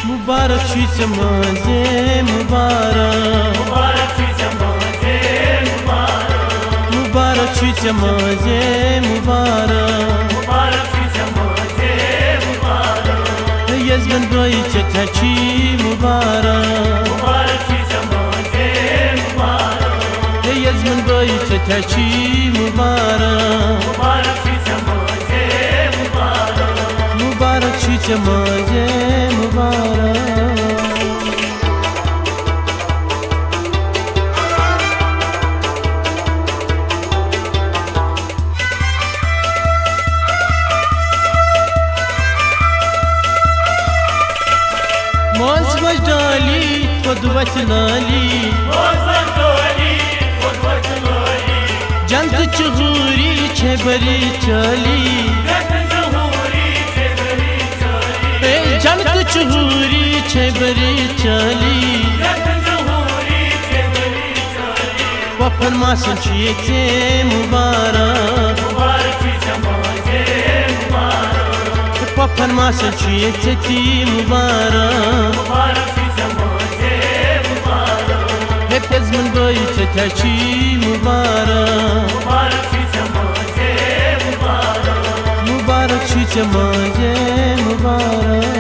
मुबारक छी चमाजे मुबारक, मुबारक छी चमाजे मुबारक, मुबारक छी चमाजे मुबारक, मुबारक छी चमाजे मुबारक, यजमन भाई चथाची मुबारक, मुबारक छी चमाजे मुबारक, यजमन भाई चथाची मुबारक, मुबारक छी चमाजे मुबारक, मुबारक छी चमाजे मुबारक। मोज मजडाली खुदवत नाली, जंत चहूरी छबरी चली, जंत चहूरी छबरी चली, वफन मासन चीते मुबारक, वफन मासन चीते मुबारक, यजमन भाई चथाची मुबारक, मुबारक छी चमाजे मुबारक।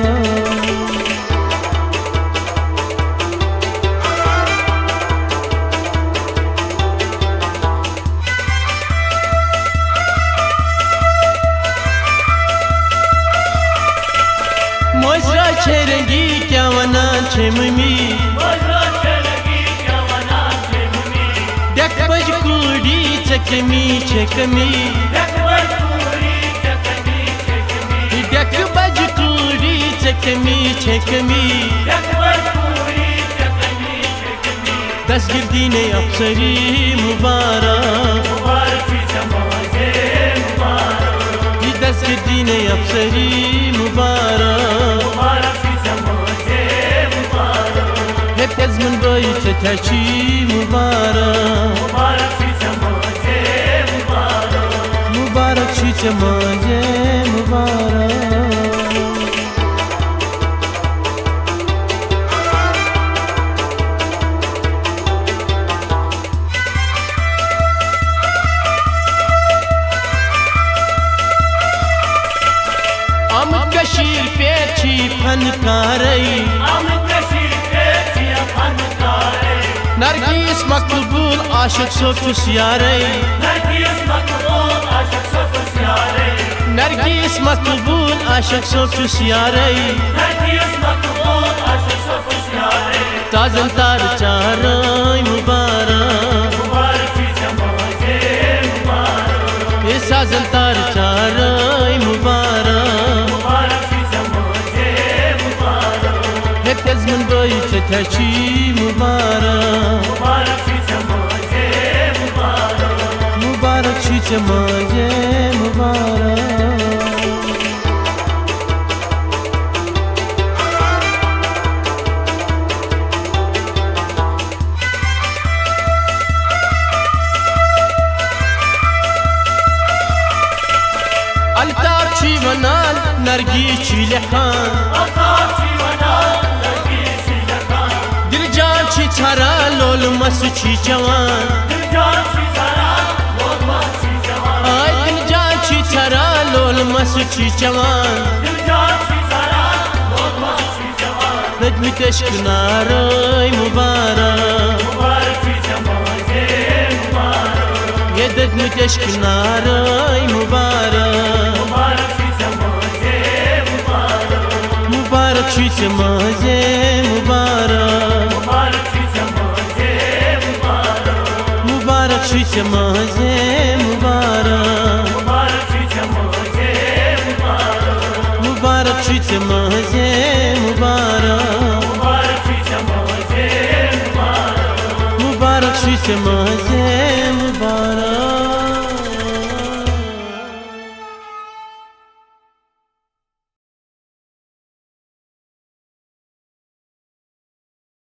मोजरा छेरंगी क्या वना छे मम्मी, बज कुड़ी चकमी छकमी, डक बज कुड़ी चकमी छकमी, दस्तगिर्दी ने अफसरी मुबारक, दस्तगिर्दी ने अफसरी मुबारक, यजमन भाई चथाची मुबारक, मुबारक छी चमाजे मुबारक। हम कशीर पे छी फनकारई, नरगिस मकबूल आशिक सोचुस यारई, नरगिस मकबूल आशिक सोचुस यारई, ताजन तार चारई मुबारक, ये साजन तार चारई मुबारक, यजमन भाई चथाची मुबारक, मुबारक छी चमाजे मुबारक। अल्ताफ छी वनान नरगी छी लखान, दिलजान छी छारा लोल मसु छी जवान, आय दिलजान छी छारा लोल मसु छी जवान, नजमी तश्क नारई मुबारक, ये नजमी तश्क नारई मुबारक, मुबारक छी चमाजे मुबारक, मुबारक छी चमाजे मुबारक, मुबारक छी चमाजे मुबारक, मुबारक छी चमाजे मुबारक।